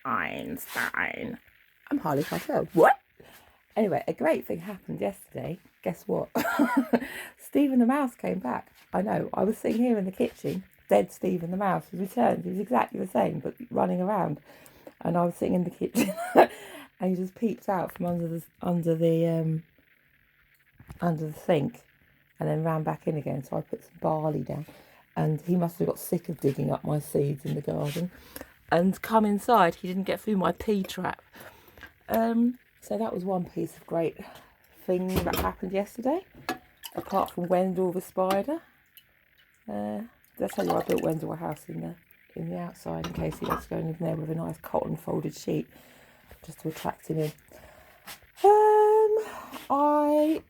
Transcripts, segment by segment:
Einstein. I'm Harley Cartel. What? Anyway, a great thing happened yesterday. Guess what? Stephen the mouse came back. I know, I was sitting here in the kitchen, dead Stephen the mouse. He returned. He was exactly the same, but running around. And I was sitting in the kitchen, and he just peeped out from under the sink, and then ran back in again. So I put some barley down, and he must have got sick of digging up my seeds in the garden, and come inside. He didn't get through my pea trap. So that was one piece of great thing that happened yesterday, apart from Wendell the spider. Did I tell you I built Wendell a house in the outside in case he was going in there with a nice cotton folded sheet just to attract him in. I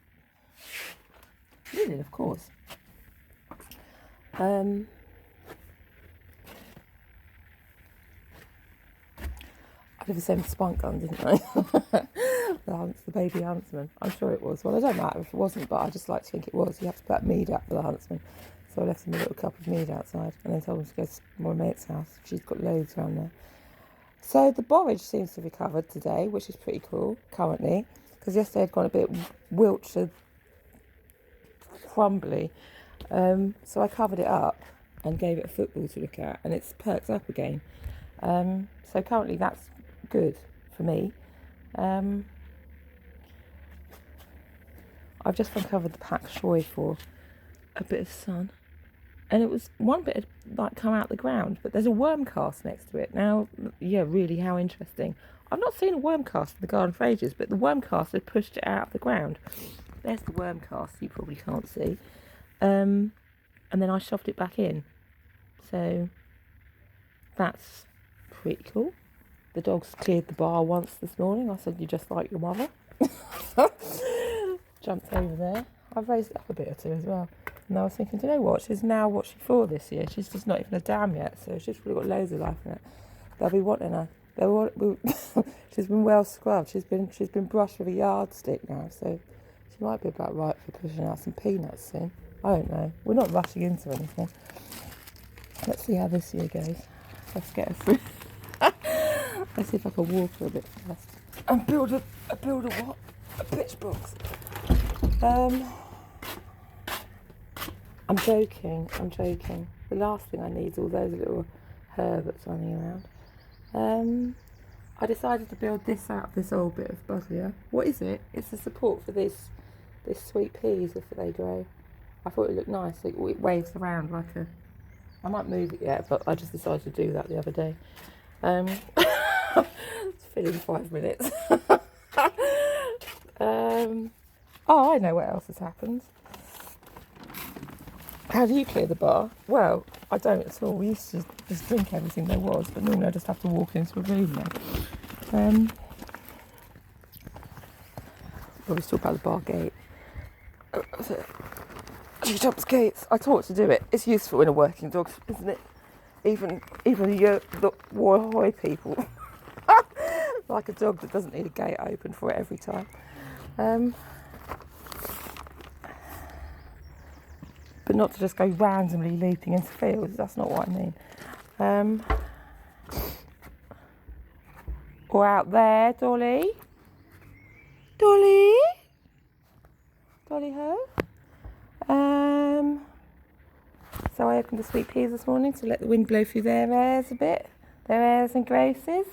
did, of course. I did the same spunk gun, didn't I? the baby huntsman. I'm sure it was. Well, I don't matter if it wasn't, but I just like to think it was. You have to put mead out for the huntsman. So I left him a little cup of mead outside and then told him to go to my mate's house. She's got loads around there. So the borage seems to have recovered today, which is pretty cool currently, because yesterday had gone a bit Wiltshire crumbly. So I covered it up and gave it a football to look at, and it's perked up again. So currently that's good for me. I've just uncovered the pak choi for a bit of sun, and it was one bit had like come out the ground, but there's a worm cast next to it. Now, yeah, really, how interesting. I've not seen a worm cast in the garden for ages, but the worm cast had pushed it out of the ground. There's the worm cast, you probably can't see. And then I shoved it back in. So that's pretty cool. The dogs cleared the bar once this morning. I said, "You're just like your mother." Jumped over there. I've raised it up a bit or two as well. And I was thinking, do you know what? She's now what she's 4 this year. She's just not even a dam yet, so she's really got loads of life in it. They'll be wanting her. She's been well scrubbed. She's been brushed with a yardstick now, so she might be about right for pushing out some peanuts soon. I don't know. We're not rushing into anything. Let's see how this year goes. Let's get her through. Let's see if I can walk her a bit first. And build a what? A pitch box. I'm joking. The last thing I need is all those little herberts running around. I decided to build this out of this old bit of bugglia. What is it? It's the support for this sweet peas if they grow. I thought it looked nice. It waves around like a... I might move it yet, but I just decided to do that the other day. It's filling 5 minutes. Oh, I know what else has happened. How do you clear the bar? Well, I don't at all. We used to just drink everything there was, but normally I just have to walk into a room now. I was talking about the bar gate. She jumps gates. I taught her to do it. It's useful in a working dog, isn't it? Even the Warhoy people like a dog that doesn't need a gate open for it every time. But not to just go randomly looping into fields. That's not what I mean. Or out there, Dolly. Dolly ho. So I opened the sweet peas this morning to let the wind blow through their airs a bit. Their airs and graces.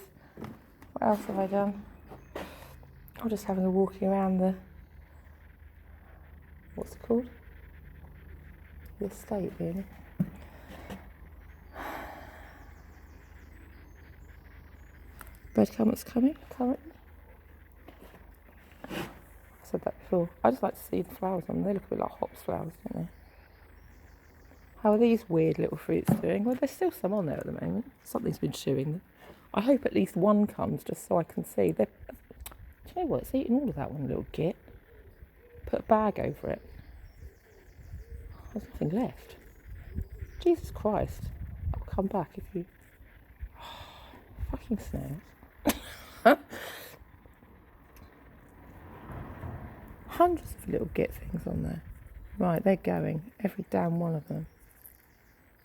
What else have I done? I'm just having a walking around the... What's it called? The estate, really. Breadcrumbs coming currently. I said that before. I just like to see the flowers on them. They look a bit like hops flowers, don't they? How are these weird little fruits doing? Well, there's still some on there at the moment. Something's been chewing them. I hope at least one comes just so I can see. Do you know what? It's eating all of that one little git. Put a bag over it. There's nothing left. Jesus Christ. I'll come back if you... fucking snails. Hundreds of little git things on there. Right, they're going. Every damn one of them.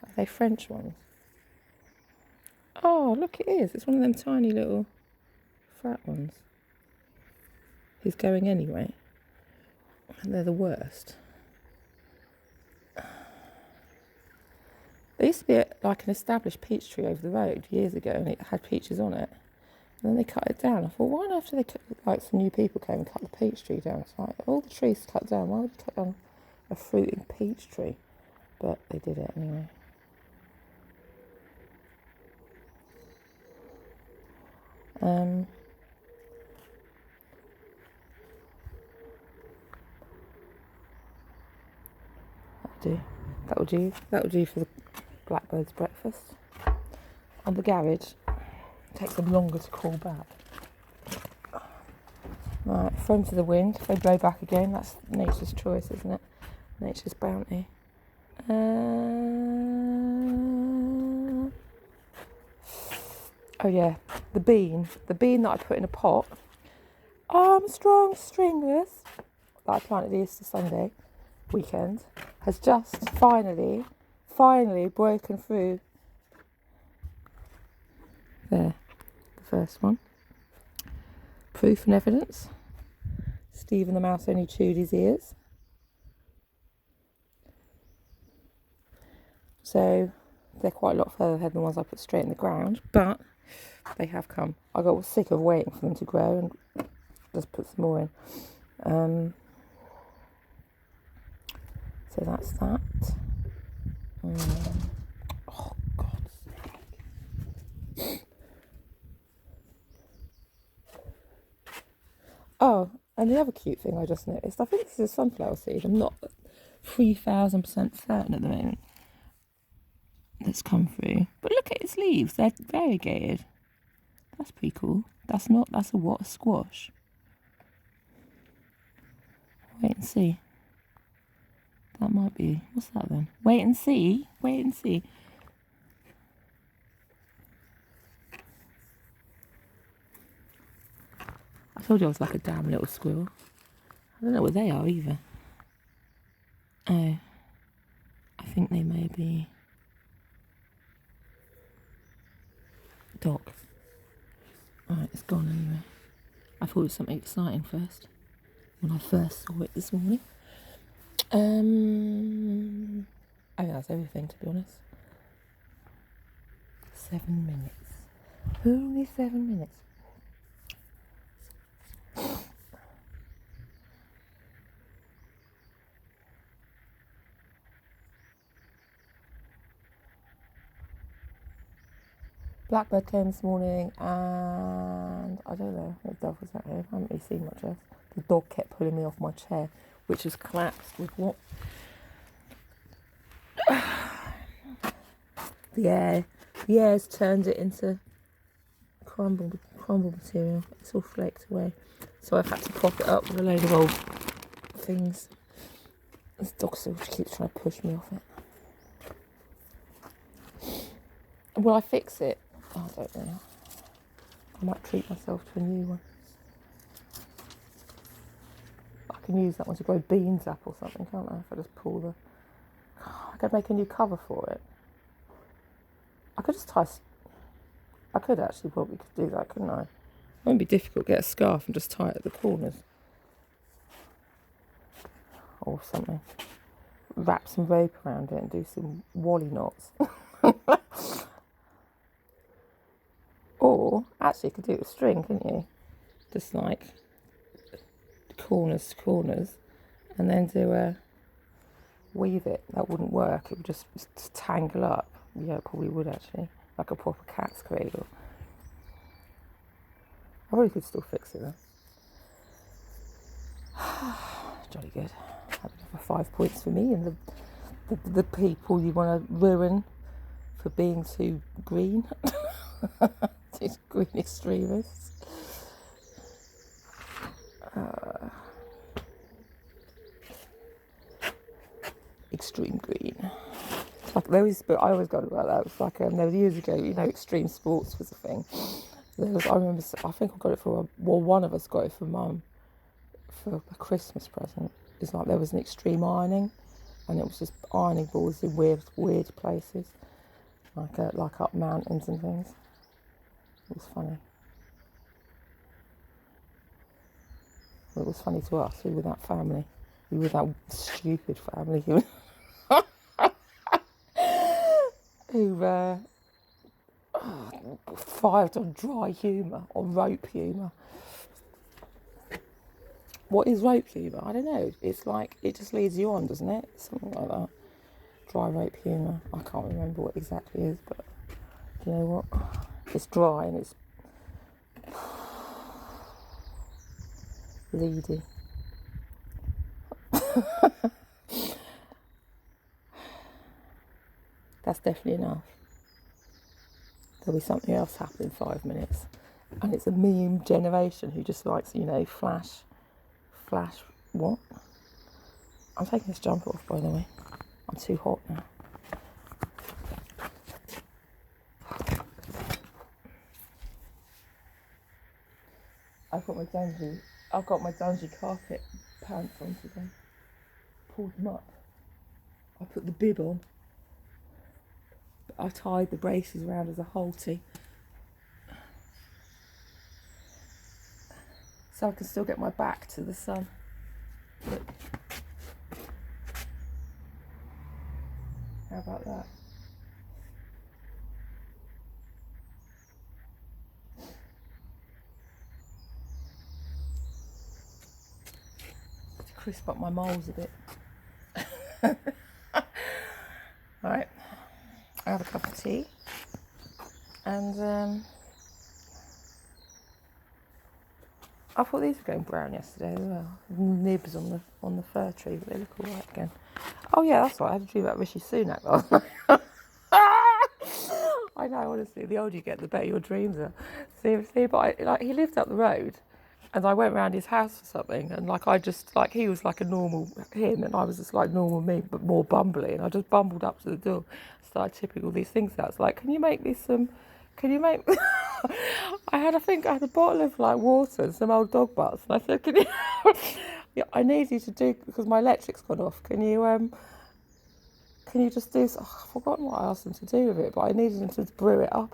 Are they French ones? Oh, Oh, look, it is. It's one of them tiny little fat ones. He's going anyway. And they're the worst. There used to be like an established peach tree over the road years ago, and it had peaches on it. And then they cut it down. I thought, why not after they cut, like some new people came and cut the peach tree down? It's like, all the trees cut down. Why would you cut down a fruiting peach tree? But they did it anyway. That'll do for the blackbird's breakfast. On the garage, it takes them longer to call back. Right, throw to the wind. If they blow back again, that's nature's choice, isn't it? Nature's bounty. Oh yeah, the bean that I put in a pot. Armstrong stringless that I planted Easter Sunday weekend has just finally broken through. There, the first one. Proof and evidence. Stephen the mouse only chewed his ears. So they're quite a lot further ahead than the ones I put straight in the ground, but they have come. I got sick of waiting for them to grow and just put some more in. So that's that. Oh, God's sake. Oh, and the other cute thing I just noticed, I think this is a sunflower seed. I'm not 3,000% certain at the moment. That's come through. But look at its leaves, they're variegated. That's pretty cool. That's a what? A squash. Wait and see. That might be, what's that then? Wait and see. I told you I was like a damn little squirrel. I don't know what they are either. Oh, I think they may be dog. Alright, it's gone anyway. I thought it was something exciting first, when I first saw it this morning. I think that's everything, to be honest. 7 minutes. Only 7 minutes. Blackbird came this morning, and I don't know what dog was that here. I haven't really seen much else. The dog kept pulling me off my chair, which has collapsed with what? The air's turned it into crumble material. It's all flaked away. So I've had to prop it up with a load of old things. This dog still keeps trying to push me off it. Will I fix it? Oh, I don't know. I might treat myself to a new one. I can use that one to grow beans up or something, can't I? If I just pull the... I could make a new cover for it. I could just tie... I could actually probably do that, couldn't I? It wouldn't be difficult to get a scarf and just tie it at the corners. Or something. Wrap some rope around it and do some wally knots. Or, actually, you could do it with string, couldn't you? Just like corners to corners, and then do a weave it. That wouldn't work. It would just tangle up. Yeah, it probably would actually, like a proper cat's cradle. I probably could still fix it though. Jolly good. That'd be for 5 points for me and the people you want to ruin for being too green. These green extremists. Extreme green. It's like there was, but I always got about that. It was like there was years ago, extreme sports was a thing. I remember, I think I got it one of us got it for Mum for a Christmas present. It's like there was an extreme ironing, and it was just ironing boards in weird places, like up mountains and things. It was funny. Well, it was funny to us. We were that family. We were that stupid family who thrived on dry humour, on rope humour. What is rope humour? I don't know. It's like, it just leads you on, doesn't it? Something like that. Dry rope humour. I can't remember what exactly it is, but you know what? It's dry and it's leady. That's definitely enough. There'll be something else happen in 5 minutes. And it's a meme generation who just likes, flash, what? I'm taking this jumper off, by the way. I'm too hot now. I've got my dungy carpet pants on today. Pulled them up. I put the bib on. I tied the braces around as a halty. So I can still get my back to the sun. Look. How about that? To crisp up my moles a bit. Right. I have a cup of tea. And I thought these were going brown yesterday as well. Nibs on the fir tree, but they look all right again. Oh yeah, that's right. I had a dream about Rishi Sunak last night. I know, honestly, the older you get, the better your dreams are. Seriously, but he lived up the road, and I went round his house for something, and he was like a normal him, and I was just like normal me, but more bumbly, and I just bumbled up to the door, started tipping all these things out. It's like, can you make me some? Can you make? I had a bottle of like water and some old dog butts, and I said, can you? Yeah, I need you to do, because my electric's gone off. Can you just do? I've forgotten what I asked him to do with it, but I needed him to brew it up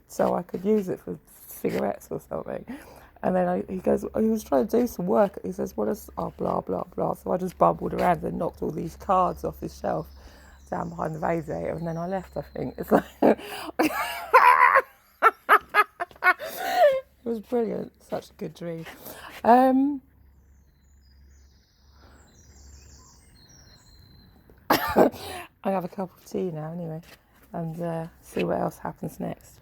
so I could use it for cigarettes or something. And then he was trying to do some work. He says, "What is blah blah blah." So I just bumbled around and knocked all these cards off his shelf down behind the radiator, and then I left. I think it's like. It was brilliant. Such a good dream. I have a cup of tea now anyway, and see what else happens next.